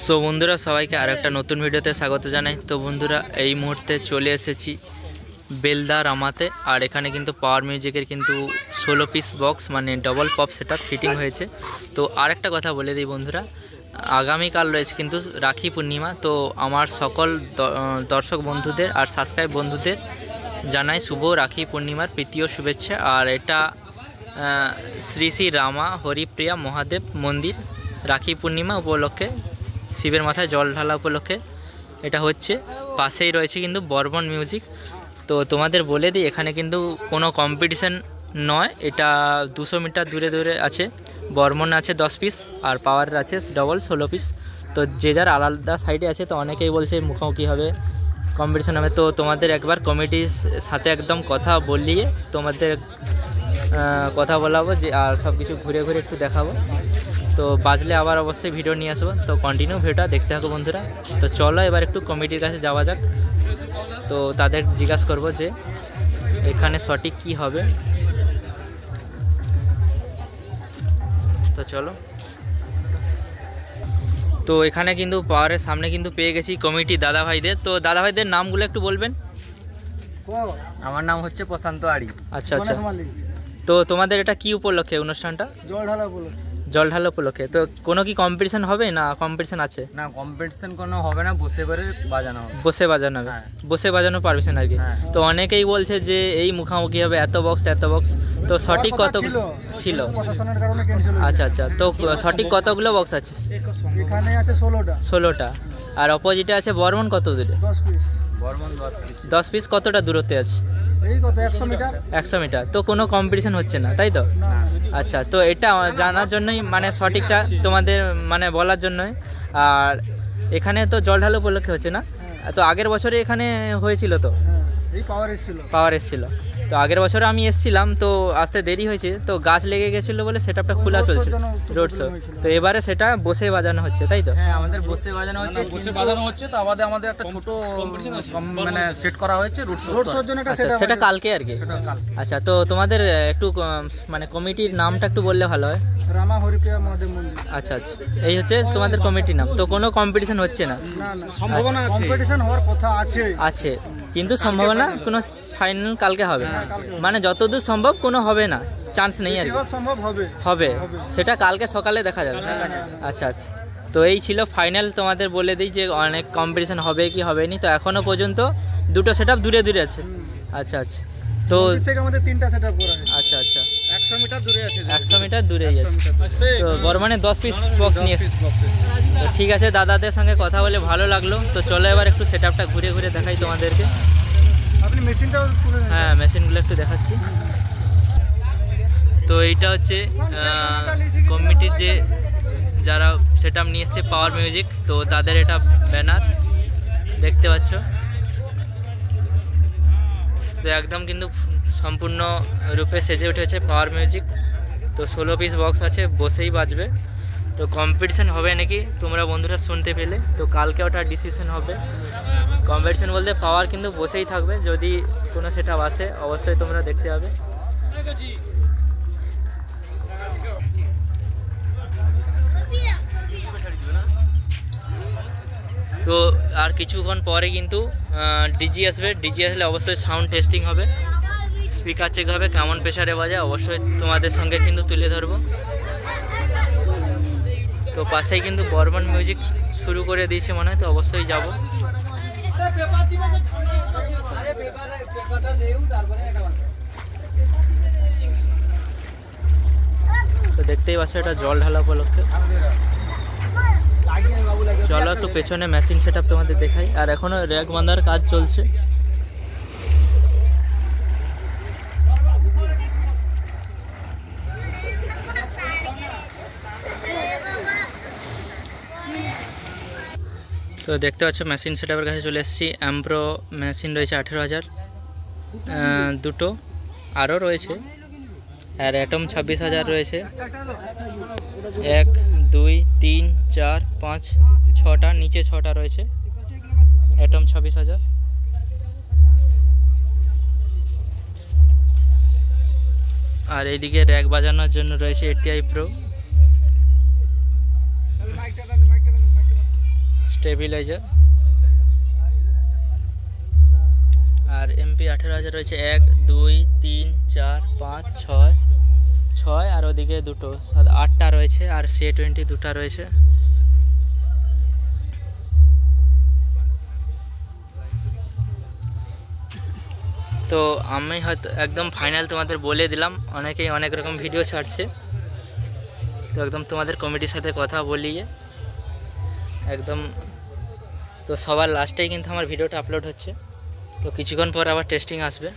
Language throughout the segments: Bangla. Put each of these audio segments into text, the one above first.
সো বন্ধুরা সবাইকে আর একটা নতুন ভিডিওতে স্বাগত জানাই। তো বন্ধুরা এই মুহূর্তে চলে এসেছি বেলদা রামাতে, আর এখানে কিন্তু পাওয়ার মিউজিকের কিন্তু 16 পিস বক্স মানে ডবল পপ সেটআপ ফিটিং হয়েছে। তো আরেকটা কথা বলে দিই বন্ধুরা, আগামীকাল রয়েছে কিন্তু রাখি পূর্ণিমা। তো আমার সকল দর্শক বন্ধুদের আর সাবস্ক্রাইব বন্ধুদের জানাই শুভ রাখি পূর্ণিমার প্রীতি ও শুভেচ্ছা। আর এটা শ্রী শ্রী রামা হরিপ্রিয়া মহাদেব মন্দির রাখি পূর্ণিমা উপলক্ষে শিবের মাথায় জল ঢালা উপলক্ষে এটা হচ্ছে। পাশেই রয়েছে কিন্তু বর্মন মিউজিক। তো তোমাদের বলে দিই এখানে কিন্তু কোনো কম্পিটিশন নয়, এটা 200 মিটার দূরে দূরে আছে। বর্মন আছে 10 পিস আর পাওয়ার আছে ডবল 16 পিস। তো যে যার আলাদা সাইডে আছে, তো অনেকেই বলছে মুখোমুখি হবে, কম্পিটিশন হবে। তো তোমাদের একবার কমিটির সাথে একদম কথা বলিয়ে তোমাদের কথা বলাবো যে, আর সব কিছু ঘুরে ঘুরে একটু দেখাবো। তো বাজলে আবার অবশ্যই ভিডিও নিয়ে আসবো। তো কন্টিনিউ ভিডিওটা দেখতে থাকো বন্ধুরা। তো চলো এবার একটু কমিটির কাছে যাওয়া যাক। তো তাদের জিজ্ঞাসা করবো যে এখানে সঠিক কি হবে। তো চলো। তো এখানে কিন্তু পাওয়ারের সামনে কিন্তু পেয়ে গেছি কমিটি দাদা ভাইদের। তো দাদা ভাইদের নামগুলো একটু বলবেন। আমার নাম হচ্ছে প্রশান্ত আড়ি। আচ্ছা আচ্ছা। তো তোমাদের এটা কি উপলক্ষে অনুষ্ঠানটা? জল ঢালা উপলক্ষে। তো কোনো কি কম্পিটিশন হবে না কম্পিটিশন আছে? না, কম্পিটিশন কোনো হবে না, বসে করে বাজানো হবে। বসে বাজানো হবে, বসে বাজানো পারমিশন আর কি। তো অনেকেই বলছে যে এই মুখামুখি হবে, এত বক্স এত বক্স। তো সঠিক কত ছিল? আচ্ছা আচ্ছা। তো সঠিক কতগুলো বক্স আছে? এখানে আছে 16টা। আর অপোজিটে আছে বর্মন কত দূরে? 10 পিস। বর্মন 10 পিস। 10 পিস কতটা দূরত্বে আছে? এই কত 100 মিটার। 100 মিটার। তো কোনো কম্পিটিশন হচ্ছে না তাই তো? আচ্ছা। তো এটা জানার জন্যই মানে সঠিকটা তোমাদের মানে বলার জন্যই। আর এখানে তো জল ঢালা উপলক্ষে হচ্ছে না? তো আগের বছরে এখানে হয়েছিল তো? এই পাওয়ার এসেছিল। তো আগের বছর আমি এসেছিলাম, তো আসতে দেরি হয়েছে, তো গাছ লেগে গেছিলো বলে সেটআপটা খোলা চলছে, রোড শো। তো এবারে সেটা বসে বাজানো হচ্ছে তাই তো? হ্যাঁ, আমাদের বসে বাজানো হচ্ছে। তো আমাদের একটা ছোট মানে সেট করা হয়েছে রোড শোর জন্য। সেটা কালকে আর কি। আচ্ছা। তো তোমাদের একটু মানে কমিটির নামটা একটু বললে ভালো হয়। রামা হরিপ্রিয়া মহাদেব মন্দির। আচ্ছা আচ্ছা, এই হচ্ছে তোমাদের কমিটির নাম। তো কোনো কম্পিটিশন হচ্ছে না? সম্ভাবনা আছে, কম্পিটিশন হওয়ার কথা আছে কিন্তু সম্ভাবনা কোনো ফাইনাল কালকে হবে, মানে যতদূর সম্ভব কোনো হবে না, চান্স নেই আর কি। সম্ভব হবে সেটা কালকে সকালে দেখা যাবে। আচ্ছা আচ্ছা। তো এই ছিল ফাইনাল। তোমাদের বলে দিই যে অনেক কম্পিটিশন হবে কি হবে নি। তো এখনো পর্যন্ত দুটো সেটআপ দূরে দূরে আছে। আচ্ছা আচ্ছা। তো থেকে আমাদের 3টা সেটআপ করা আছে। আচ্ছা আচ্ছা। 100 মিটার দূরে আছে। 100 মিটার দূরেই আছে। তো বর্মনে 10 পিস বক্স নিয়ে এসেছি। তো ঠিক আছে, দাদাদের সঙ্গে কথা বলে ভালো লাগলো। তো চলো এবার একটু সেটআপটা ঘুরে ঘুরে দেখাই তোমাদেরকে। আপনি মেশিনটাও তুলে নেন। হ্যাঁ, মেশিনগুলো একটু দেখাচ্ছি। তো এইটা হচ্ছে কমিটির যে যারা সেটআপ নিয়ে এসছে পাওয়ার মিউজিক, তো তাদের এটা ব্যানার দেখতে পাচ্ছ। তো একদম কিন্তু সম্পূর্ণ রূপে সেজে উঠেছে পাওয়ার মিউজিক। তো 16 পিস বক্স আছে, বসেই বাজবে। তো কম্পিটিশন হবে নাকি তোমরা বন্ধুরা শুনতে পেলে। তো কালকে ওটা ডিসিশন হবে। কম্পিটিশন বলতে পাওয়ার কিন্তু বসেই থাকবে, যদি কোনো সেটআপ আসে অবশ্যই তোমরা দেখতে হবে। তো আর কিছুক্ষণ পরে কিন্তু ডিজি আসবে। ডিজি আসলে অবশ্যই সাউন্ড টেস্টিং হবে, স্পিকার চেক হবে, কেমন প্রেসারে বাজে অবশ্যই তোমাদের সঙ্গে কিন্তু তুলে ধরবো। তো পাশেই কিন্তু বর্মন মিউজিক শুরু করে দিয়েছে মনে হয়, তো অবশ্যই যাব। তো দেখতেই পাচ্ছ এটা জল ঢালা উপলক্ষে। চলো একটু পেছনে মেশিন সেটআপ তোমাদের দেখাই। আর এখনো র্যাক বাঁধার কাজ চলছে। তো দেখতে পাচ্ছ মেশিন সেটআপের কাছে চলে এসেছি। অ্যাম্প্রো মেশিন রয়েছে 18,000, দুটো আরও রয়েছে। আর অ্যাটম 26,000 রয়েছে। 1 2 3 4 5 6টা, নিচে 6টা রয়েছে। অ্যাটম 26,000। আর এইদিকে র্যাক বাজানোর জন্য রয়েছে ATI Pro। স্টেবিলাইজার। আর এমপি 18,000 রয়েছে 1 2 3 4 5 6 6 আর ওদিকে দুটো 8টা রয়েছে আর C20 দুটা রয়েছে। তো আমি হয়তো একদম ফাইনাল তোমাদের বলে দিলাম, অনেকেই অনেক রকম ভিডিও ছাড়ছে, তো একদম তোমাদের কমিটির সাথে কথা বলিয়ে একদম তো সবার লাস্টেই কিন্তু আমার ভিডিওটা আপলোড হচ্ছে। তো কিছুক্ষণ পর আবার টেস্টিং আসবে।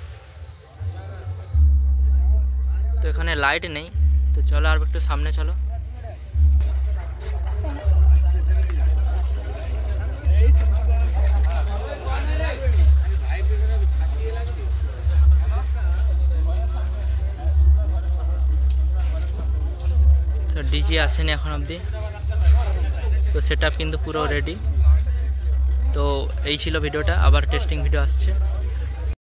তো এখানে লাইট নেই, তো চলো আর একটু সামনে চলো। তো ডিজি আসেনি এখন অবধি, তো সেটআপ কিন্তু পুরো রেডি। তো এই ছিল ভিডিওটা, আবার টেস্টিং ভিডিও আসছে।